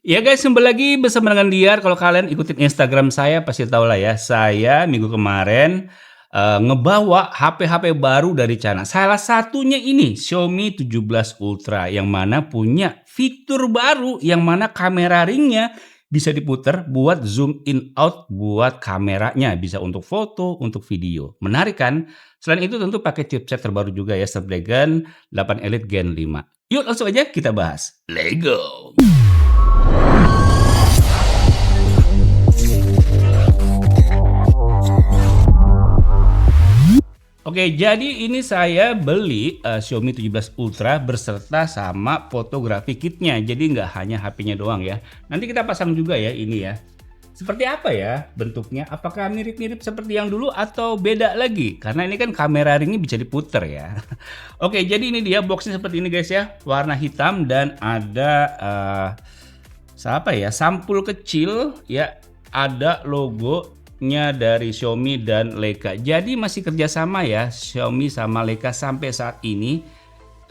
Ya guys, kembali lagi bersama dengan Liar. Kalau kalian ikutin Instagram saya pasti tahu lah ya. Saya minggu kemarin ngebawa HP-HP baru dari China. Salah satunya ini Xiaomi 17 Ultra yang mana punya fitur baru yang mana kamera ringnya bisa diputar buat zoom in out buat kameranya. Bisa untuk foto, untuk video. Menarik kan? Selain itu tentu pakai chipset terbaru juga ya Snapdragon 8 Elite Gen 5. Yuk langsung aja kita bahas. Let's go! Oke, jadi ini saya beli Xiaomi 17 Ultra berserta sama fotografi kitnya. Jadi nggak hanya HP-nya doang ya. Nanti kita pasang juga ya ini ya. Seperti apa ya bentuknya? Apakah mirip-mirip seperti yang dulu atau beda lagi? Karena ini kan kamera ringnya bisa diputer ya. Oke, jadi ini dia boxnya seperti ini guys ya. Warna hitam dan ada apa ya? Sampul kecil ya. Ada logonya dari Xiaomi dan Leica. Jadi masih kerjasama ya Xiaomi sama Leica sampai saat ini.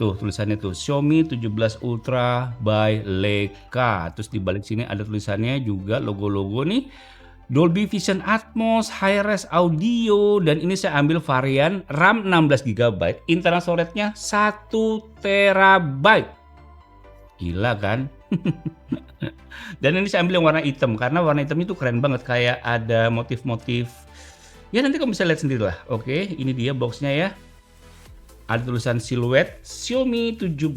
Tuh tulisannya tuh Xiaomi 17 Ultra by Leica. Terus di balik sini ada tulisannya juga logo-logo nih. Dolby Vision Atmos, Hi-Res Audio, dan ini saya ambil varian RAM 16 GB, internal storage-nya 1 TB. Gila kan? Dan ini saya ambil yang warna hitam karena warna hitam itu keren banget, kayak ada motif-motif. Ya nanti kamu bisa lihat sendiri lah. Oke, ini dia boxnya ya. Ada tulisan siluet Xiaomi 17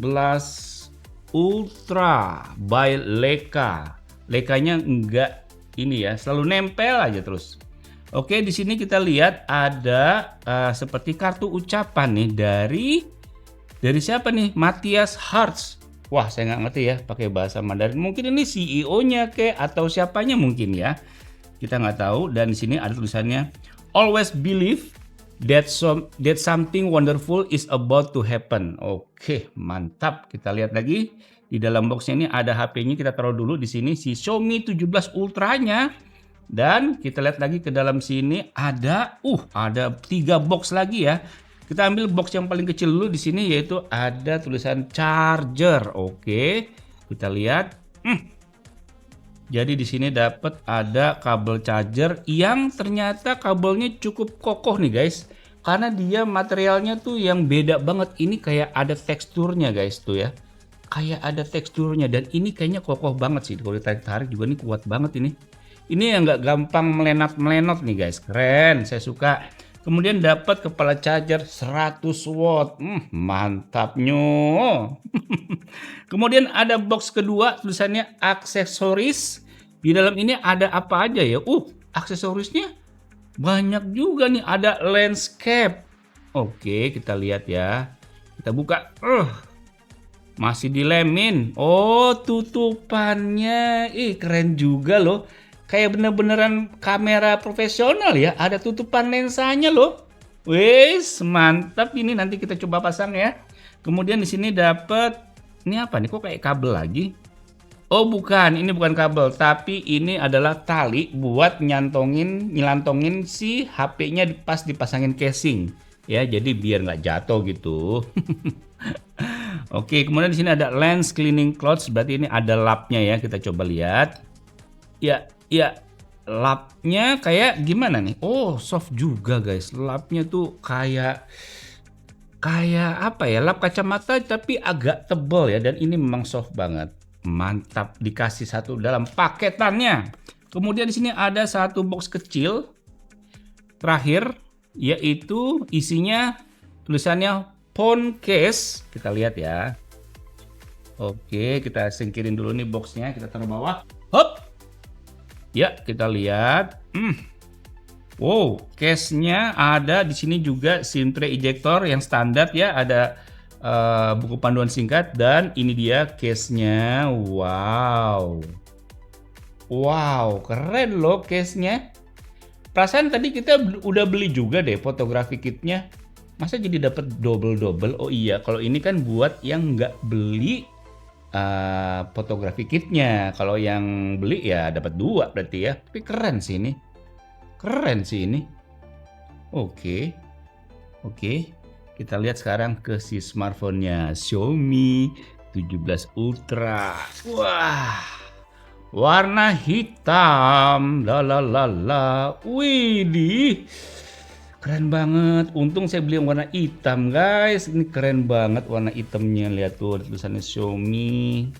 Ultra by Leica. Leicanya enggak ini ya, selalu nempel aja terus. Oke, di sini kita lihat ada seperti kartu ucapan nih dari siapa nih? Matthias Hartz. Wah, saya nggak ngerti ya pakai bahasa Mandarin. Mungkin ini CEO-nya kek atau siapanya mungkin ya. Kita nggak tahu. Dan di sini ada tulisannya always believe that something wonderful is about to happen. Oke, mantap. Kita lihat lagi di dalam boxnya ini ada HP-nya. Kita taruh dulu di sini si Xiaomi 17 Ultra-nya. Dan kita lihat lagi ke dalam sini ada 3 box lagi ya. Kita ambil box yang paling kecil dulu di sini yaitu ada tulisan charger. Oke, kita lihat. Jadi di sini dapat ada kabel charger yang ternyata kabelnya cukup kokoh nih guys. Karena dia materialnya tuh yang beda banget. Ini kayak ada teksturnya guys tuh ya. Kayak ada teksturnya dan ini kayaknya kokoh banget sih. Kalau ditarik-tarik juga nih kuat banget ini. Ini yang nggak gampang melenot-melenot nih guys. Keren, saya suka. Kemudian dapat kepala charger 100 watt. Mantapnya. Kemudian ada box kedua tulisannya aksesoris. Di dalam ini ada apa aja ya? Aksesorisnya banyak juga nih. Ada landscape. Oke, kita lihat ya. Kita buka. Masih dilemin. Oh, tutupannya. Keren juga loh. Kayak bener-beneran kamera profesional ya. Ada tutupan lensanya loh. Wes, mantap ini nanti kita coba pasang ya. Kemudian di sini dapat ini apa nih? Kok kayak kabel lagi? Oh, bukan. Ini bukan kabel, tapi ini adalah tali buat nyelantongin si HP-nya pas dipasangin casing. Ya, jadi biar nggak jatuh gitu. Oke, kemudian di sini ada lens cleaning cloth, berarti ini ada lapnya ya. Kita coba lihat. Ya, lapnya kayak gimana nih? Oh, soft juga guys. Lapnya tuh kayak apa ya? Lap kacamata tapi agak tebal ya. Dan ini memang soft banget. Mantap, dikasih satu dalam paketannya. Kemudian di sini ada satu box kecil terakhir, yaitu isinya tulisannya phone case. Kita lihat ya. Oke, kita singkirin dulu nih boxnya. Kita taruh bawah. Hop. Ya, kita lihat. Wow, case-nya ada di sini juga SIM tray ejector yang standar ya, ada buku panduan singkat dan ini dia case-nya. Wow. Wow, keren loh case-nya. Perasaan tadi kita udah beli juga deh fotografi kitnya. Masa jadi dapat double-double? Oh iya, kalau ini kan buat yang nggak beli fotografi kitnya. Kalau yang beli ya dapat 2 berarti ya. Tapi keren sih ini. Keren sih ini. Oke. Kita lihat sekarang ke si smartphone-nya Xiaomi 17 Ultra. Wah. Warna hitam. La la la la. Widih. Keren banget. Untung saya beli yang warna hitam, guys. Ini keren banget warna hitamnya. Lihat tuh tulisannya Xiaomi.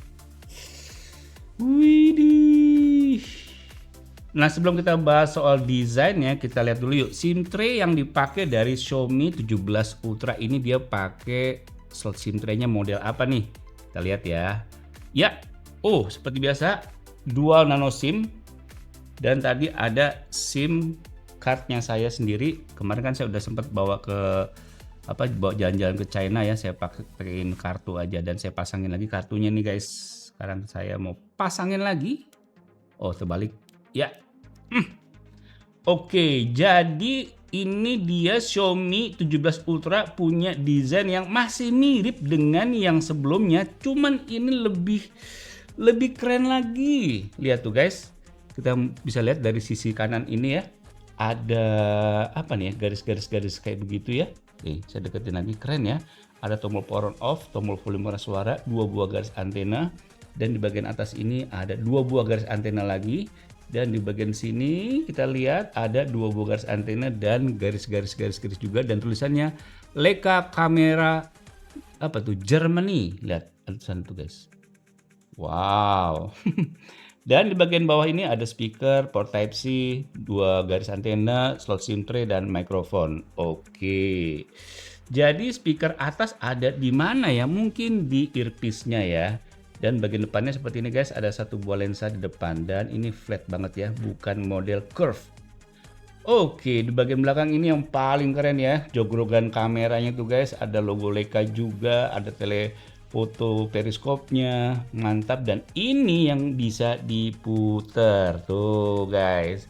Widih. Nah, sebelum kita bahas soal desainnya, kita lihat dulu yuk. SIM tray yang dipakai dari Xiaomi 17 Ultra ini dia pakai slot SIM tray-nya model apa nih? Kita lihat ya. Ya, oh seperti biasa dual nano SIM, dan tadi ada SIM cardnya saya sendiri. Kemarin kan saya udah sempat bawa bawa jalan-jalan ke China ya, saya pakaiin kartu aja dan saya pasangin lagi kartunya nih guys. Sekarang saya mau pasangin lagi. Oh terbalik ya. Oke, jadi ini dia Xiaomi 17 Ultra punya desain yang masih mirip dengan yang sebelumnya, cuman ini lebih keren lagi. Lihat tuh guys, kita bisa lihat dari sisi kanan ini ya, ada apa nih ya, garis-garis kayak begitu ya. Oke, saya deketin lagi, keren ya. Ada tombol power on off, tombol volume suara, 2 buah garis antena, dan di bagian atas ini ada 2 buah garis antena lagi. Dan di bagian sini kita lihat ada 2 buah garis antena dan garis juga, dan tulisannya Leica kamera apa tuh, Germany. Lihat tulisan itu guys. Wow. Dan di bagian bawah ini ada speaker, port type C, 2 garis antena, slot SIM tray dan mikrofon. Oke. Jadi speaker atas ada di mana ya? Mungkin di earpiece-nya ya. Dan bagian depannya seperti ini guys, ada 1 buah lensa di depan dan ini flat banget ya, bukan model curve. Oke, di bagian belakang ini yang paling keren ya, jogrogan kameranya tuh guys, ada logo Leica juga, ada telefoto periskopnya, mantap. Dan ini yang bisa diputer tuh guys.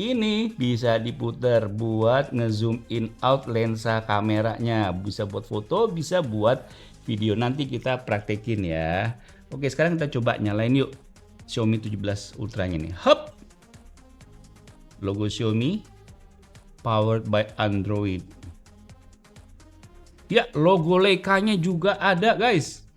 Ini bisa diputer buat ngezoom in out lensa kameranya, bisa buat foto, bisa buat video. Nanti kita praktekin ya. Oke, sekarang kita coba nyalain yuk Xiaomi 17 Ultra-nya nih. Hop. Logo Xiaomi, powered by Android. Ya, logo Leica-nya juga ada, guys.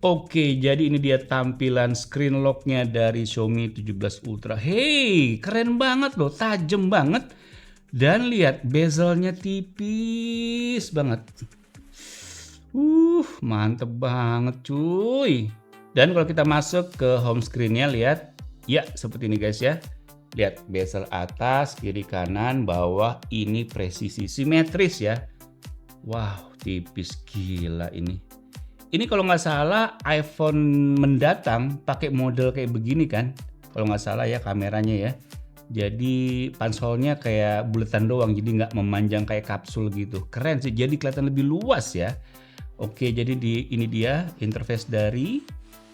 Oke, jadi ini dia tampilan screen lock-nya dari Xiaomi 17 Ultra. Hey, keren banget loh, tajam banget. Dan lihat bezelnya tipis banget. Mantep banget cuy. Dan kalau kita masuk ke home screen-nya, lihat ya seperti ini guys ya. Lihat bezel atas, kiri, kanan, bawah, ini presisi simetris ya. Wow, tipis gila ini. Ini kalau nggak salah iPhone mendatang pakai model kayak begini kan. Kalau nggak salah ya kameranya ya. Jadi pansolnya kayak buletan doang, jadi nggak memanjang kayak kapsul gitu. Keren sih, jadi kelihatan lebih luas ya. Oke, jadi ini dia interface dari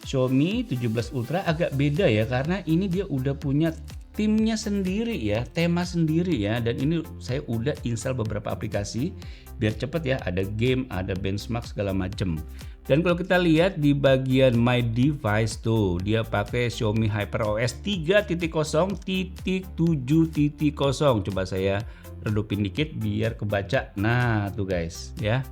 Xiaomi 17 Ultra. Agak beda ya, karena ini dia udah punya timnya sendiri ya, tema sendiri ya. Dan ini saya udah install beberapa aplikasi biar cepet ya, ada game, ada benchmark segala macem. Dan kalau kita lihat di bagian My Device tuh, dia pakai Xiaomi HyperOS 3.0.7.0. Coba saya redupin dikit biar kebaca. Nah, tuh guys ya.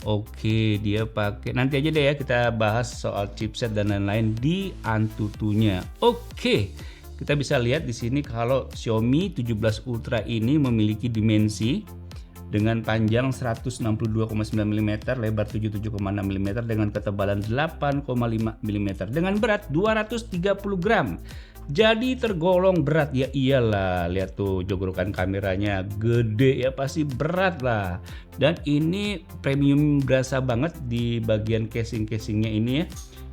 Oke, dia pakai, nanti aja deh ya kita bahas soal chipset dan lain-lain di Antutunya. Oke, kita bisa lihat di sini kalau Xiaomi 17 Ultra ini memiliki dimensi dengan panjang 162,9 mm, lebar 77,6 mm, dengan ketebalan 8,5 mm, dengan berat 230 gram. Jadi tergolong berat ya, iyalah. Lihat tuh jogrokan kameranya gede ya, pasti berat lah. Dan ini premium berasa banget di bagian casingnya ini ya.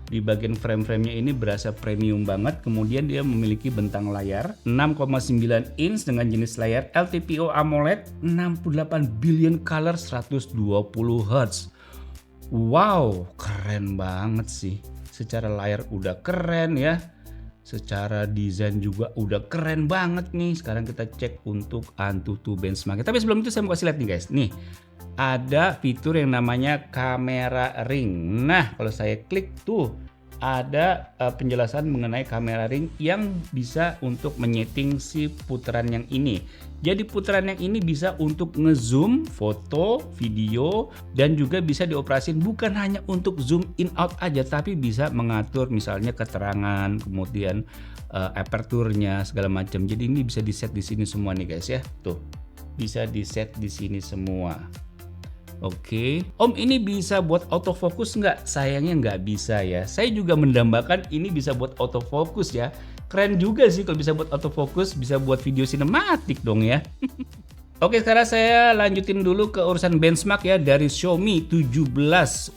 Di bagian frame-nya ini berasa premium banget. Kemudian dia memiliki bentang layar 6,9 inch dengan jenis layar LTPO AMOLED, 68 billion color, 120 Hz. Wow, keren banget sih. Secara layar udah keren ya. Secara desain juga udah keren banget nih. Sekarang kita cek untuk Antutu benchmark. Tapi sebelum itu saya mau kasih lihat nih guys. Nih, ada fitur yang namanya kamera ring. Nah, kalau saya klik tuh, ada penjelasan mengenai kamera ring yang bisa untuk menyeting si putaran yang ini. Jadi putaran yang ini bisa untuk ngezoom foto, video, dan juga bisa dioperasin bukan hanya untuk zoom in out aja, tapi bisa mengatur misalnya keterangan, kemudian aperturnya segala macam. Jadi ini bisa di set di sini semua nih guys ya. Tuh, bisa di set di sini semua. Oke, Om ini bisa buat autofocus nggak? Sayangnya nggak bisa ya. Saya juga mendambakan ini bisa buat autofocus ya. Keren juga sih kalau bisa buat autofocus, bisa buat video sinematik dong ya. Oke, sekarang saya lanjutin dulu ke urusan benchmark ya. Dari Xiaomi 17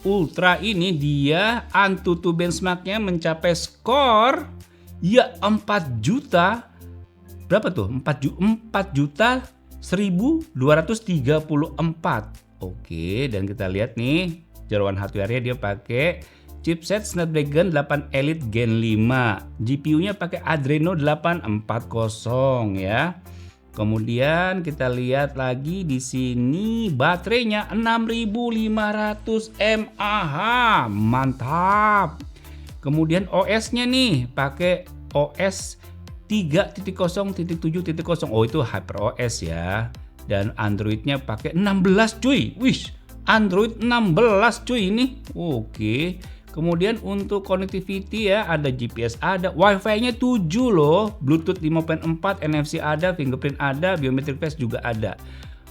Ultra ini dia Antutu benchmarknya mencapai skor ya 4 juta. Berapa tuh? 4 juta 1234. Oke, dan kita lihat nih jeroan hardware-nya dia pakai chipset Snapdragon 8 Elite Gen 5. GPU-nya pakai Adreno 840 ya. Kemudian kita lihat lagi di sini baterainya 6500 mAh. Mantap. Kemudian OS-nya nih pakai OS 3.0.7.0. Oh, itu HyperOS ya. Dan Android-nya pakai 16 cuy. Wih, Android 16 cuy ini. Oke. Kemudian untuk connectivity ya, ada GPS ada, Wi-Fi-nya 7 loh, Bluetooth 5.4, NFC ada, fingerprint ada, biometric face juga ada.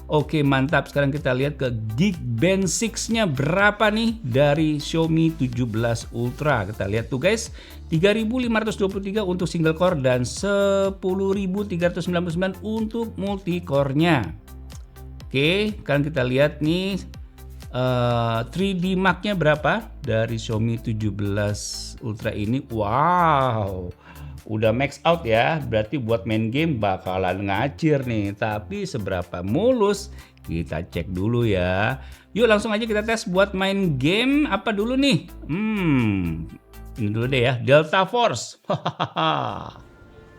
Oke, mantap. Sekarang kita lihat ke Geekbench 6-nya berapa nih dari Xiaomi 17 Ultra. Kita lihat tuh guys, 3523 untuk single core dan 10399 untuk multi core-nya. Oke, sekarang kita lihat nih 3D Mark-nya berapa dari Xiaomi 17 Ultra ini. Wow, udah max out ya, berarti buat main game bakalan ngacir nih. Tapi seberapa mulus kita cek dulu ya. Yuk langsung aja kita tes buat main game. Apa dulu nih? Ini dulu deh ya, Delta Force.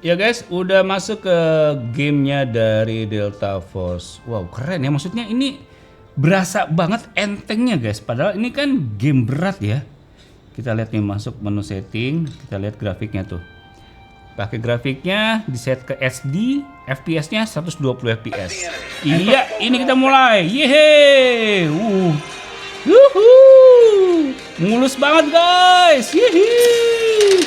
Ya guys, udah masuk ke gamenya dari Delta Force. Wow, keren ya, maksudnya ini berasa banget entengnya guys. Padahal ini kan game berat ya. Kita lihat nih, masuk menu setting, kita lihat grafiknya tuh. Pakai grafiknya di set ke SD, FPS-nya 120 FPS. Iya, ini kita mulai. Yeay. Mulus banget guys. Yeay.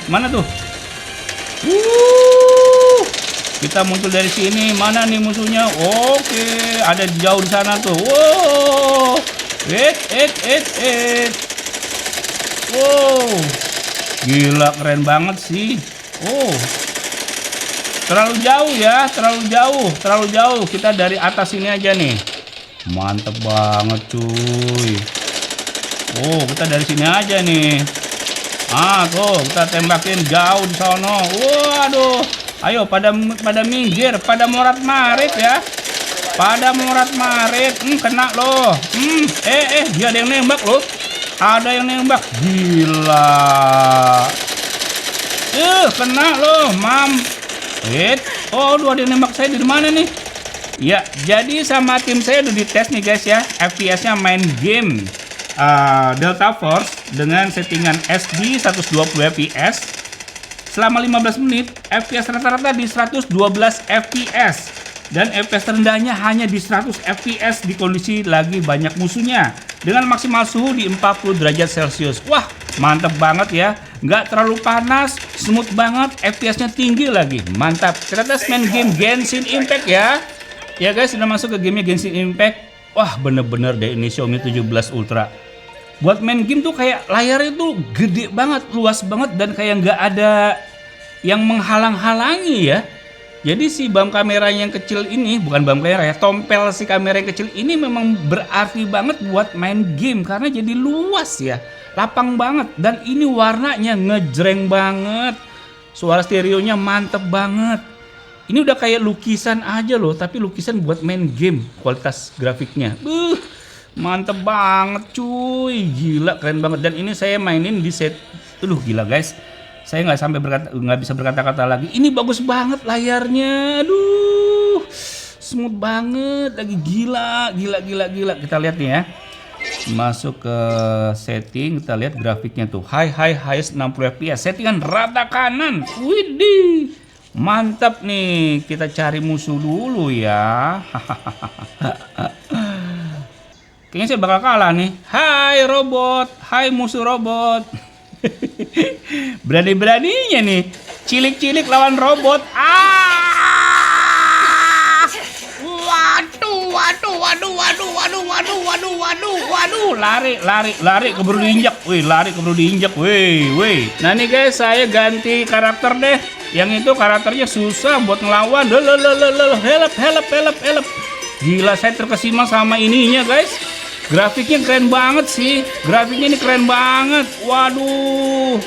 Mana tuh? Kita muncul dari sini. Mana nih musuhnya? Oke, ada jauh di sana tuh. Wow. Wow. Gila, keren banget sih. Oh. Terlalu jauh ya, terlalu jauh. Kita dari atas ini aja nih. Mantep banget cuy. Oh, kita dari sini aja nih. Tuh kita tembakin jauh di sono. Waduh, ayo pada minggir, pada morat-marit ya. Pada morat-marit. Kena loh. Dia ada yang nembak loh. Ada yang nembak. Gila. Kena loh, mam. Oh, ada yang nembak saya dari mana nih? Ya, jadi sama tim saya udah dites nih guys ya. FPS-nya main game Delta Force dengan settingan SD 120 fps selama 15 menit. FPS rata-rata di 112 fps dan FPS terendahnya hanya di 100 fps di kondisi lagi banyak musuhnya dengan maksimal suhu di 40 derajat Celcius. Wah, mantap banget ya, nggak terlalu panas, smooth banget, FPS-nya tinggi lagi, mantap. Kita tes main game Genshin Impact ya. Ya guys, sudah masuk ke gamenya Genshin Impact. Wah, bener-bener deh ini Xiaomi 17 Ultra. Buat main game tuh kayak layarnya tuh gede banget, luas banget, dan kayak nggak ada yang menghalang-halangi ya. Jadi si bump kamera yang kecil ini, bukan bump kamera ya, tompel si kamera yang kecil ini memang berarti banget buat main game karena jadi luas ya, lapang banget, dan ini warnanya ngejreng banget. Suara stereonya mantep banget. Ini udah kayak lukisan aja loh, tapi lukisan buat main game, kualitas grafiknya. Mantep banget cuy, gila keren banget. Dan ini saya mainin di set, gila guys, saya nggak bisa berkata-kata lagi. Ini bagus banget layarnya, smooth banget lagi, gila. Kita lihat nih ya. Masuk ke setting, kita lihat grafiknya tuh. Highest 60 fps. Settingan rata kanan. Widih. Mantap nih. Kita cari musuh dulu ya. Kayaknya saya bakal kalah nih. Hai robot. Hai musuh robot. Berani-beraninya nih. Cilik-cilik lawan robot. Waduh, lari keburu diinjak. Lari keburu diinjak. Nah nih guys, saya ganti karakter deh. Yang itu karakternya susah buat ngelawan. Help. Gila, saya terkesima sama ininya guys. Grafiknya keren banget sih. Grafiknya ini keren banget. Waduh.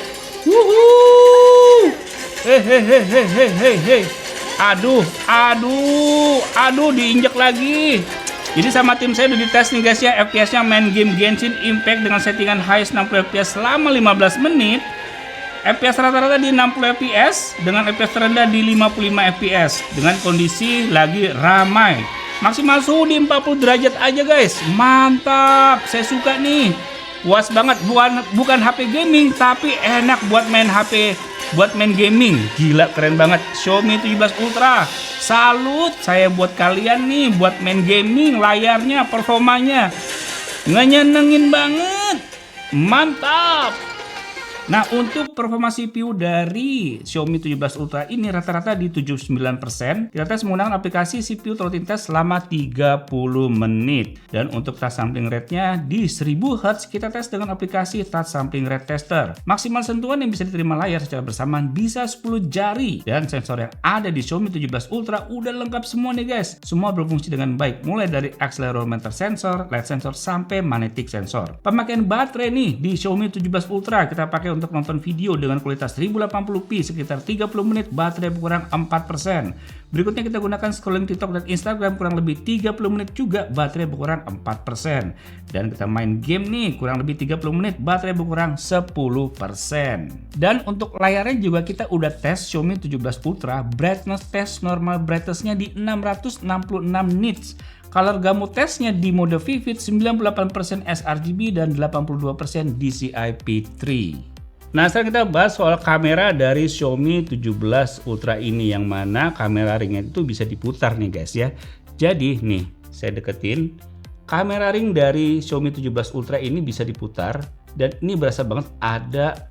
Hei. Aduh, diinjak lagi. Jadi sama tim saya udah dites nih guys ya, FPS-nya main game Genshin Impact dengan settingan highest 60 FPS selama 15 menit. FPS rata-rata di 60 FPS dengan FPS terendah di 55 FPS dengan kondisi lagi ramai. Maksimal suhu di 40 derajat aja guys. Mantap, saya suka nih. Puas banget, bukan HP gaming tapi enak buat main HP, buat main gaming. Gila, keren banget. Xiaomi 17 Ultra. Salut saya buat kalian nih buat main gaming, layarnya, performanya nyenengin banget. Mantap. Nah, untuk performa CPU dari Xiaomi 17 Ultra ini rata-rata di 79%. Kita tes menggunakan aplikasi CPU Throttling Test selama 30 menit. Dan untuk touch sampling rate-nya di 1000 Hz kita tes dengan aplikasi Touch Sampling Rate Tester. Maksimal sentuhan yang bisa diterima layar secara bersamaan bisa 10 jari. Dan sensor yang ada di Xiaomi 17 Ultra udah lengkap semua nih guys. Semua berfungsi dengan baik, mulai dari accelerometer sensor, light sensor, sampai magnetic sensor. Pemakaian baterai nih di Xiaomi 17 Ultra kita pakai untuk nonton video dengan kualitas 1080p sekitar 30 menit, baterai berkurang 4%. Berikutnya kita gunakan scrolling TikTok dan Instagram kurang lebih 30 menit juga, baterai berkurang 4%. Dan kita main game nih kurang lebih 30 menit, baterai berkurang 10%. Dan untuk layarnya juga kita udah tes Xiaomi 17 Ultra, brightness test normal brightness-nya di 666 nits. Color gamut testnya di mode vivid 98% sRGB dan 82% DCI-P3. Nah, sekarang kita bahas soal kamera dari Xiaomi 17 Ultra ini, yang mana kamera ringnya itu bisa diputar nih guys ya. Jadi nih, saya deketin, kamera ring dari Xiaomi 17 Ultra ini bisa diputar, dan ini berasa banget ada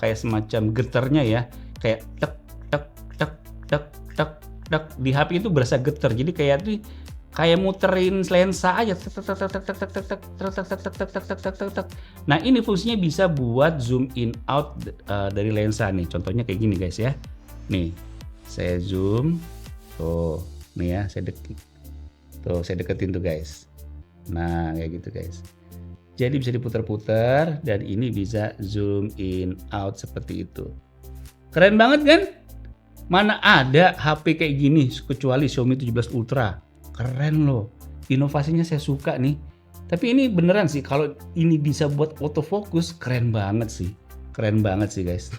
kayak semacam getarnya ya, kayak tek tek tek tek tek tek di HP itu berasa getar. Jadi kayak muterin lensa aja. Nah, ini fungsinya bisa buat zoom in out dari lensa nih. Contohnya kayak gini guys ya. Nih, saya zoom. Tuh, nih ya, saya deketin tuh guys. Nah, kayak gitu guys. Jadi bisa diputar-putar dan ini bisa zoom in out seperti itu. Keren banget kan? Mana ada HP kayak gini kecuali Xiaomi 17 Ultra. Keren loh, inovasinya saya suka nih. Tapi ini beneran sih, kalau ini bisa buat autofocus, keren banget sih guys.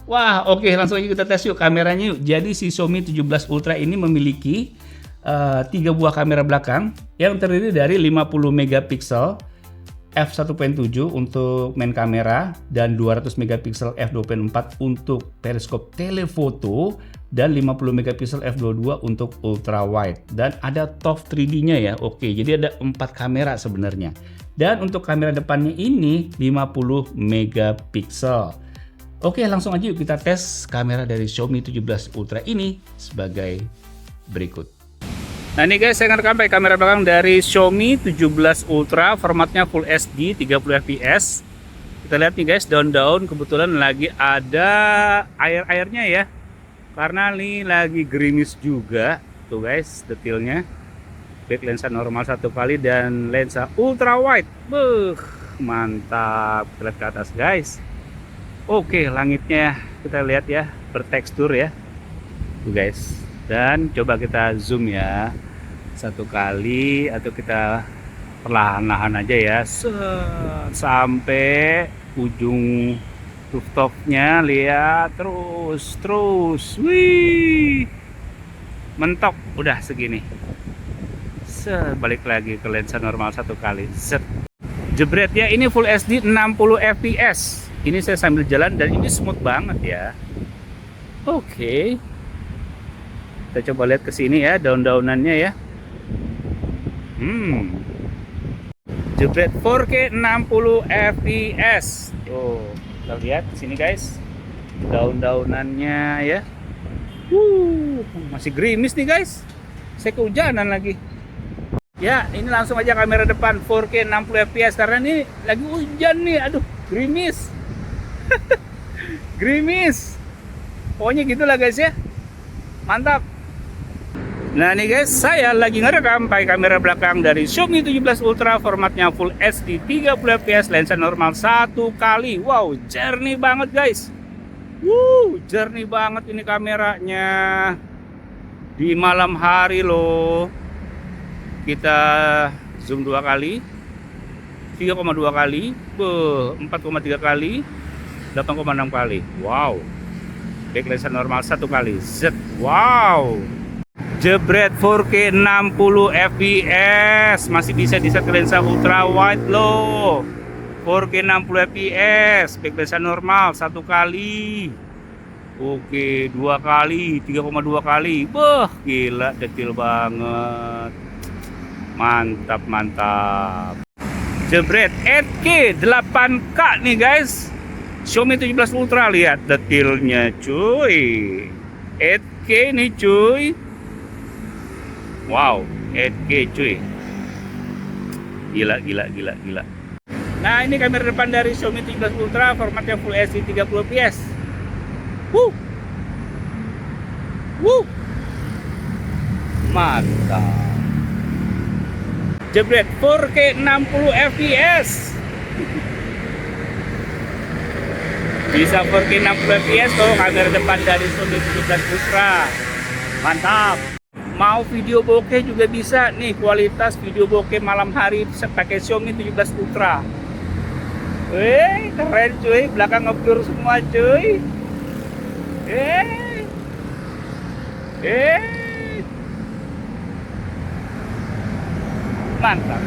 Wah, oke, langsung aja kita tes yuk kameranya yuk. Jadi si Xiaomi 17 Ultra ini memiliki 3 buah kamera belakang yang terdiri dari 50 megapiksel f1.7 untuk main kamera dan 200 megapiksel f2.4 untuk periskop telefoto dan 50 megapiksel f22 untuk ultra wide, dan ada TOF 3D-nya ya. Oke, jadi ada 4 kamera sebenarnya. Dan untuk kamera depannya ini 50 megapiksel. Oke, langsung aja yuk kita tes kamera dari Xiaomi 17 Ultra ini sebagai berikut. Nah ini guys, saya akan rekam kamera belakang dari Xiaomi 17 Ultra, formatnya Full HD 30 fps. Kita lihat nih guys, daun-daun kebetulan lagi ada air-airnya ya, karena ini lagi gerimis juga tuh guys detailnya. Back lensa normal 1 kali dan lensa ultra wide. Mantap. Kita lihat ke atas guys. Oke, langitnya kita lihat ya, bertekstur ya tuh guys. Dan coba kita zoom ya 1 kali, atau kita perlahan-lahan aja ya sampai ujung rooftopnya. Lihat terus, wih, mentok. Udah segini Balik lagi ke lensa normal 1 kali. Set. Jebret ya, ini Full HD 60 fps. Ini saya sambil jalan dan ini smooth banget ya. Oke. Kita coba lihat ke sini ya, daun-daunannya ya. Jebret 4K 60 fps. Tuh, kita lihat di sini guys. Daun-daunannya ya. Masih gerimis nih guys. Saya kehujanan lagi. Ya, ini langsung aja kamera depan 4K 60 fps karena ini lagi hujan nih. Aduh, gerimis. Gerimis. Pokoknya gitulah guys ya. Mantap. Nah nih guys, saya lagi ngerekam pakai kamera belakang dari Xiaomi 17 Ultra, formatnya Full HD 30 fps, lensa normal 1 kali. Wow, jernih banget guys. Jernih banget ini kameranya. Di malam hari loh. Kita zoom 2 kali, 3,2 kali, 4,3 kali, 8,6 kali. Wow. Back lensa normal 1 kali. Z. Wow. Jebret 4K 60 fps, masih bisa di-set lensa ultra wide loh. 4K 60 fps, back lensa normal 1 kali. Oke, 2 kali, 3,2 kali. Gila, detail banget. Mantap, mantap. Jebret 8K 8K nih guys. Xiaomi 17 Ultra, lihat detailnya cuy. 8K nih cuy. Wow, 8K cuy. Gila. Nah, ini kamera depan dari Xiaomi 17 Ultra, formatnya Full HD 30 fps. Mantap. Jebret 4K 60 fps. Bisa 4K 60 fps tuh kamera depan dari Xiaomi 17 Ultra. Mantap. Mau video bokeh juga bisa nih, kualitas video bokeh malam hari bisa pakai Xiaomi 17 Ultra. Keren cuy, belakang ngeblur semua cuy. Mantap.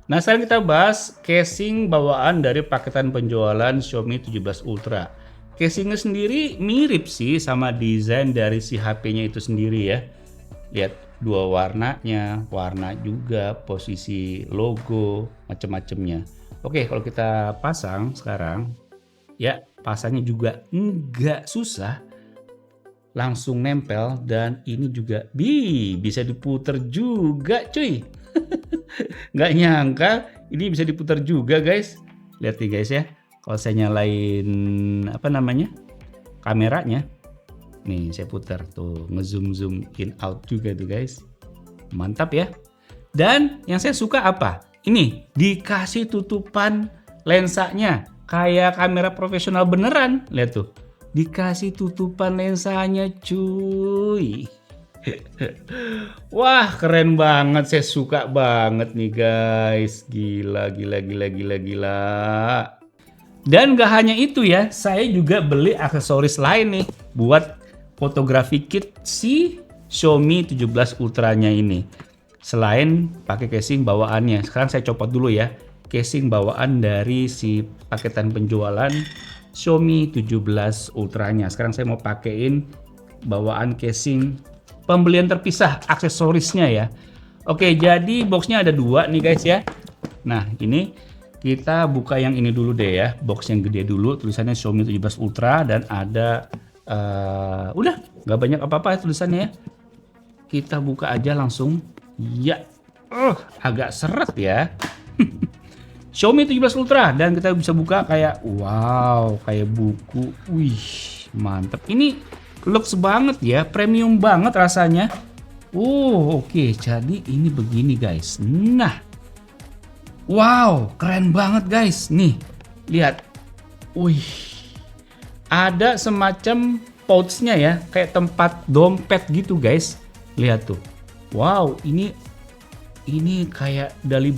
Nah, sekarang kita bahas casing bawaan dari paketan penjualan Xiaomi 17 Ultra. Casingnya sendiri mirip sih sama desain dari si HP-nya itu sendiri ya. Lihat dua warnanya, warna juga, posisi logo, macam-macamnya. Oke, kalau kita pasang sekarang, ya pasangnya juga nggak susah. Langsung nempel dan ini juga bisa diputer juga cuy. Nggak nyangka ini bisa diputar juga guys. Lihat nih guys ya, kalau saya nyalain kameranya nih, saya putar tuh, ngezoom in out juga tuh guys. Mantap ya. Dan yang saya suka apa, ini dikasih tutupan lensanya kayak kamera profesional beneran. Lihat tuh, dikasih tutupan lensanya cuy. Wah, keren banget, saya suka banget nih guys. Gila. Dan gak hanya itu ya, saya juga beli aksesoris lain nih buat fotografi kit si Xiaomi 17 Ultra-nya ini. Selain pakai casing bawaannya, sekarang saya copot dulu ya casing bawaan dari si paketan penjualan Xiaomi 17 Ultra-nya. Sekarang saya mau pakein bawaan casing pembelian terpisah aksesorisnya ya. Oke, jadi boxnya ada dua nih guys ya. Nah, ini kita buka yang ini dulu deh ya. Box yang gede dulu, tulisannya Xiaomi 17 Ultra dan ada udah nggak banyak apa-apa tulisannya ya. Kita buka aja langsung. Ya, agak seret ya. Xiaomi 17 Ultra dan kita bisa buka kayak wow, kayak buku. Wih, mantep. Ini looks banget ya, premium banget rasanya. Oke. Jadi ini begini guys. Nah, wow, keren banget guys. Nih, lihat. Wih, ada semacam pouchnya ya, kayak tempat dompet gitu guys. Lihat tuh. Wow, ini kayak dari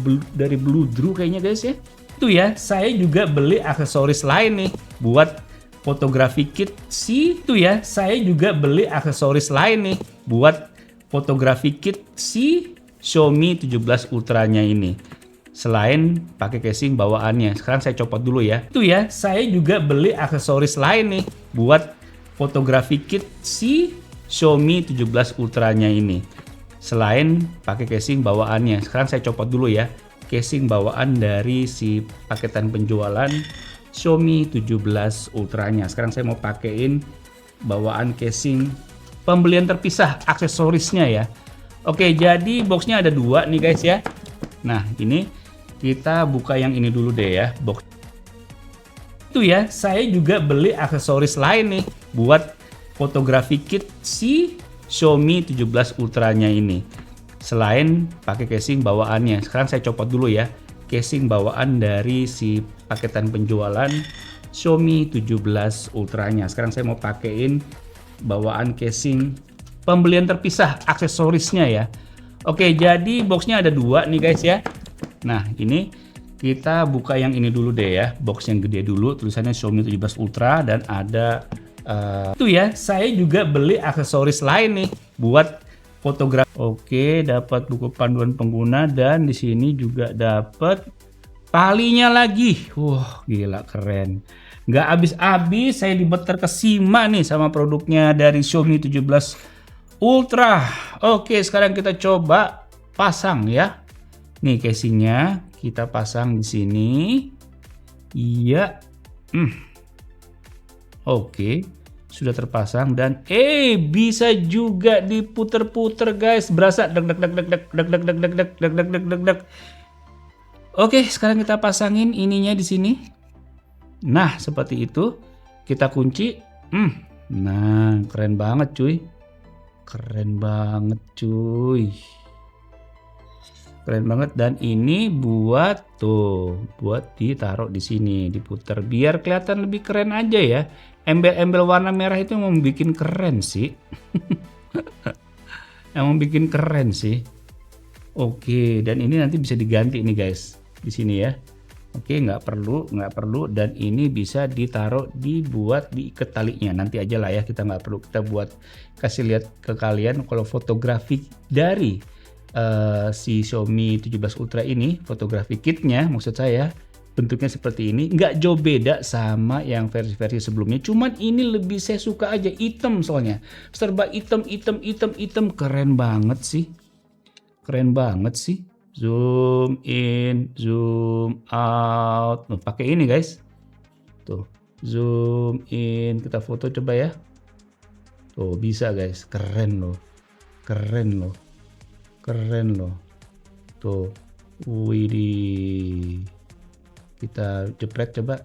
Bluedroo kayaknya guys ya. Itu ya, saya juga beli aksesoris lain nih buat fotografi kit si itu ya. Saya juga beli aksesoris lain nih buat fotografi kit si Xiaomi 17 Ultra-nya ini. Selain pakai casing bawaannya. Sekarang saya copot dulu ya. Itu ya, saya juga beli aksesoris lain nih buat fotografi kit si Xiaomi 17 Ultra-nya ini. Selain pakai casing bawaannya. Sekarang saya copot dulu ya. Casing bawaan dari si paketan penjualan Xiaomi 17 Ultra-nya. Sekarang saya mau pakein bawaan casing pembelian terpisah aksesorisnya ya. Oke, jadi boxnya ada dua nih guys ya. Nah, ini kita buka yang ini dulu deh ya. Box itu ya, saya juga beli aksesoris lain nih buat fotografi kit si Xiaomi 17 Ultra-nya ini. Selain pakai casing bawaannya. Sekarang saya copot dulu ya. Casing bawaan dari si paketan penjualan Xiaomi 17 Ultra-nya. Sekarang saya mau pakein bawaan casing pembelian terpisah aksesorisnya ya. Oke, jadi boxnya ada dua nih guys ya. Nah, ini kita buka yang ini dulu deh ya. Box yang gede dulu, tulisannya Xiaomi 17 Ultra dan ada itu ya, saya juga beli aksesoris lain nih buat fotografi. Oke, dapat buku panduan pengguna dan di sini juga dapat talinya lagi. Wah, gila keren. Nggak habis-habis saya terkesima nih sama produknya dari Xiaomi 17 Ultra. Oke, sekarang kita coba pasang ya. Nih casingnya kita pasang di sini. Iya. Oke, sudah terpasang dan bisa juga diputer-puter guys. Berasa deg deg deg deg deg deg deg deg deg deg deg deg deg deg deg. Oke, sekarang kita pasangin ininya di sini. Nah, seperti itu. Kita kunci. Nah, keren banget cuy. Keren banget cuy. Keren banget dan ini buat ditaruh di sini, diputar biar kelihatan lebih keren aja ya. Embel-embel warna merah itu mau bikin keren sih. Yang bikin keren sih. Oke, dan ini nanti bisa diganti nih guys di sini ya. Oke, nggak perlu dan ini bisa ditaruh dibuat diikat talinya nanti aja lah ya, kita nggak perlu, kita buat kasih lihat ke kalian kalau fotografi dari si Xiaomi 17 Ultra ini, fotografi kitnya maksud saya, bentuknya seperti ini, nggak jauh beda sama yang versi-versi sebelumnya, cuman ini lebih saya suka aja hitam, soalnya serba hitam, keren banget sih. Zoom in, zoom out. Pakai ini guys. Tuh, zoom in, kita foto coba ya. Tuh, bisa guys. Keren loh. Tuh. Widih. Kita jepret coba.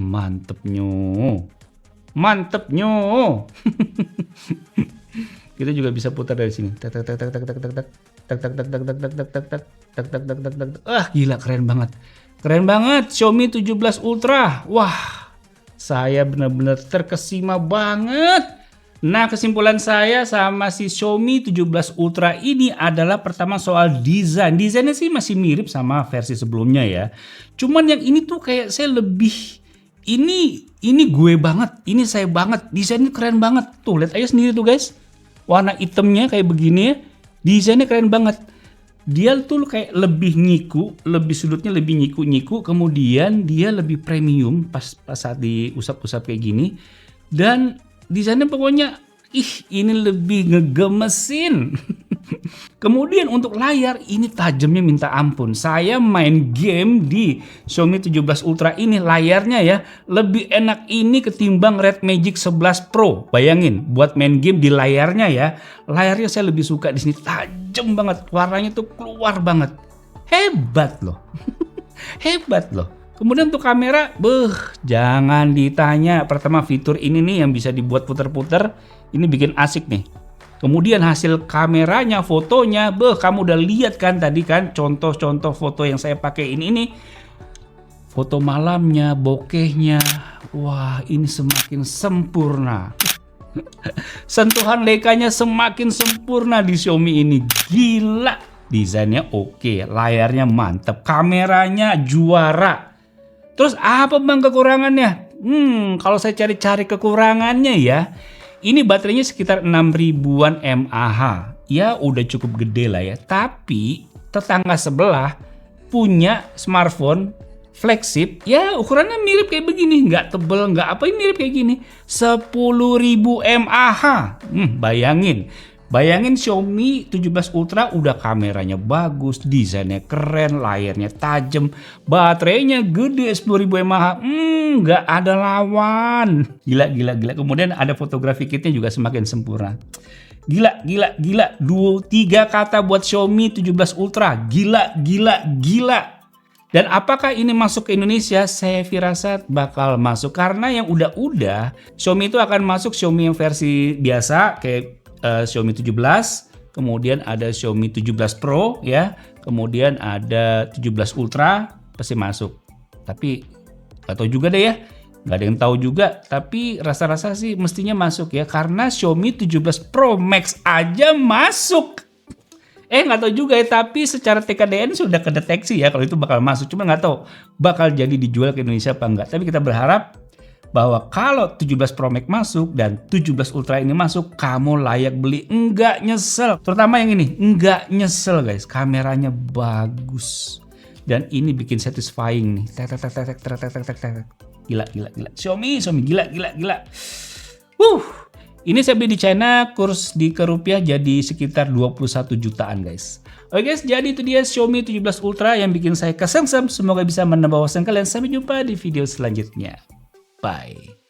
Mantepnya. Kita juga bisa putar dari sini. Gila keren banget. Keren banget Xiaomi 17 Ultra. Wah, saya benar-benar terkesima banget. Nah, kesimpulan saya sama si Xiaomi 17 Ultra ini adalah pertama soal desain. Desainnya sih masih mirip sama versi sebelumnya ya. Cuman yang ini tuh kayak saya lebih ini gue banget, ini saya banget. Desainnya keren banget. Tuh, lihat aja sendiri tuh guys. Warna hitamnya kayak begini ya. Desainnya keren banget. Dia tuh kayak lebih nyiku, lebih sudutnya lebih nyiku, kemudian dia lebih premium pas saat diusap-usap kayak gini. Dan desainnya pokoknya Ih, ini lebih ngegemesin. Kemudian untuk layar ini tajamnya minta ampun. Saya main game di Xiaomi 17 Ultra ini layarnya ya lebih enak ini ketimbang Red Magic 11 Pro. Bayangin buat main game di layarnya ya. Layarnya saya lebih suka di sini, tajam banget. Warnanya tuh keluar banget. Hebat loh. Hebat loh. Kemudian untuk kamera, jangan ditanya. Pertama fitur ini nih yang bisa dibuat puter-puter, ini bikin asik nih. Kemudian hasil kameranya, fotonya, kamu udah lihat kan tadi kan contoh-contoh foto yang saya pakai ini. Foto malamnya, bokehnya, wah ini semakin sempurna. Sentuhan lekanya semakin sempurna di Xiaomi ini, gila. Desainnya oke, layarnya mantap, kameranya juara. Terus apa bang kekurangannya? Kalau saya cari-cari kekurangannya ya, ini baterainya sekitar 6000-an mAh. Ya udah cukup gede lah ya. Tapi tetangga sebelah punya smartphone flagship, ya ukurannya mirip kayak begini, nggak tebel, nggak apa, ini mirip kayak gini, 10.000 mAh. Bayangin Xiaomi 17 Ultra udah kameranya bagus, desainnya keren, layarnya tajam, baterainya gede 10.000 mAh. Nggak ada lawan. Gila. Kemudian ada fotografi kitnya juga semakin sempurna. Gila. 3 kata buat Xiaomi 17 Ultra. Gila. Dan apakah ini masuk ke Indonesia? Saya firasat bakal masuk. Karena yang udah Xiaomi itu akan masuk Xiaomi yang versi biasa kayak Xiaomi 17, kemudian ada Xiaomi 17 Pro ya, kemudian ada 17 Ultra pasti masuk. Tapi nggak tahu juga deh ya, nggak ada yang tahu juga. Tapi rasa-rasa sih mestinya masuk ya, karena Xiaomi 17 Pro Max aja masuk. Nggak tahu juga ya, tapi secara TKDN sudah kedeteksi ya kalau itu bakal masuk. Cuma nggak tahu bakal jadi dijual ke Indonesia apa enggak. Tapi kita berharap bahwa kalau 17 Pro Max masuk dan 17 Ultra ini masuk, kamu layak beli, enggak nyesel. Terutama yang ini, enggak nyesel guys. Kameranya bagus. Dan ini bikin satisfying nih. Gila. Xiaomi gila. Ini saya beli di China, kurs ke rupiah jadi sekitar 21 jutaan guys. Oke guys, jadi itu dia Xiaomi 17 Ultra yang bikin saya kesengsem. Semoga bisa menambah wawasan kalian. Sampai jumpa di video selanjutnya. Bye.